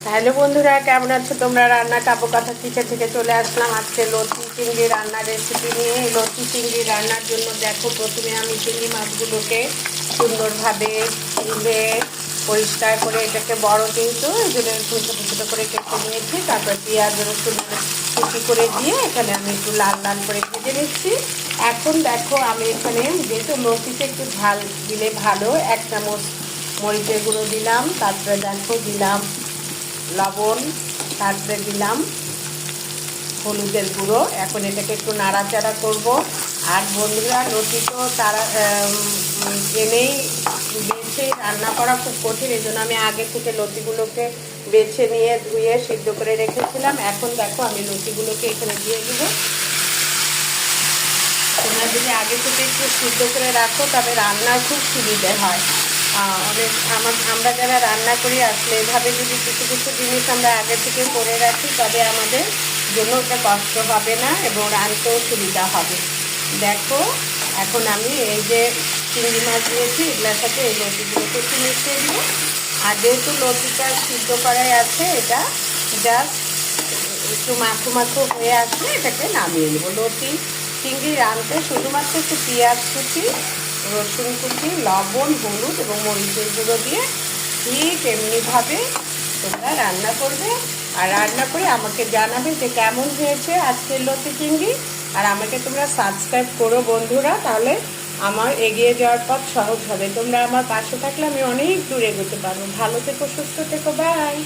Hello বন্ধুরা, কেমন আছো তোমরা? রান্না কাবু কথা কিচেন থেকে চলে আসলাম আজকে লতি চিংড়ি রান্নার রেসিপি নিয়ে। লতি চিংড়ি রান্নার জন্য দেখো, প্রথমে আমি চিংড়ি মাছগুলোকে সুন্দরভাবে ধুয়ে পরিষ্কার করে, এটাকে বড় কিন্তু এই জন্য ছোটো ছোটো করে কেটে নিয়েছি। তারপর পেঁয়াজ রসুন কুচি করে দিয়ে এখানে আমি একটু লাল লাল করে ভেজে নিচ্ছি। এখন দেখো, আমি এখানে যেহেতু লতিতে একটু ঝাল দিলে ভালো, 1 চামচ মরিচের গুঁড়ো দিলাম। তারপরে দেখো দিলাম লবণ, তারপরে দিলাম হলুদের গুঁড়ো। এখন এটাকে একটু নাড়াচাড়া করব। আর বন্ধুরা, লতি তো তারা এনেই বেছে রান্না করা খুব কঠিন, এই জন্য আমি আগে থেকে লতিগুলোকে বেছে নিয়ে ধুয়ে সিদ্ধ করে রেখেছিলাম। এখন দেখো, আমি লতিগুলোকে এখানে দিয়ে দেবো। তোমরা যদি আগে থেকে একটু সিদ্ধ করে রাখো তবে রান্নার খুব সুবিধে হয়। আমরা যারা রান্না করি আসলে এভাবে যদি কিছু কিছু জিনিস আমরা আগে থেকে করে রাখি তবে আমাদের জন্য ওটা কষ্ট হবে না এবং রান্নাতেও সুবিধা হবে। দেখো, এখন আমি এই যে চিংড়ি মাছ দিয়েছি এগুলোর সাথে এই লতিগুলোকে একটু মিশিয়ে দিব। আর যেহেতু লতিটা সিদ্ধ করাই আছে, এটা জাস্ট একটু মাখো মাখো হয়ে আসলে এটাকে নামিয়ে নেব। লতি চিংড়ি রাঁধতে শুধুমাত্র একটু পেঁয়াজ কুচি, রসুন কুচি, লবণ, হলুদ এবং মরিচের গুঁড়ো দিয়ে ঠিক এমনিভাবে তোমরা রান্না করবে। আর রান্না করে আমাকে জানাবে যে কেমন হয়েছে আজকের লতি চিংড়ি। আর আমাকে তোমরা সাবস্ক্রাইব করো বন্ধুরা, তাহলে আমার এগিয়ে যাওয়ার পথ সহজ হবে। তোমরা আমার পাশে থাকলে আমি অনেক দূর এগোতে পারবো। ভালো থেকো, সুস্থ থেকো, বাই।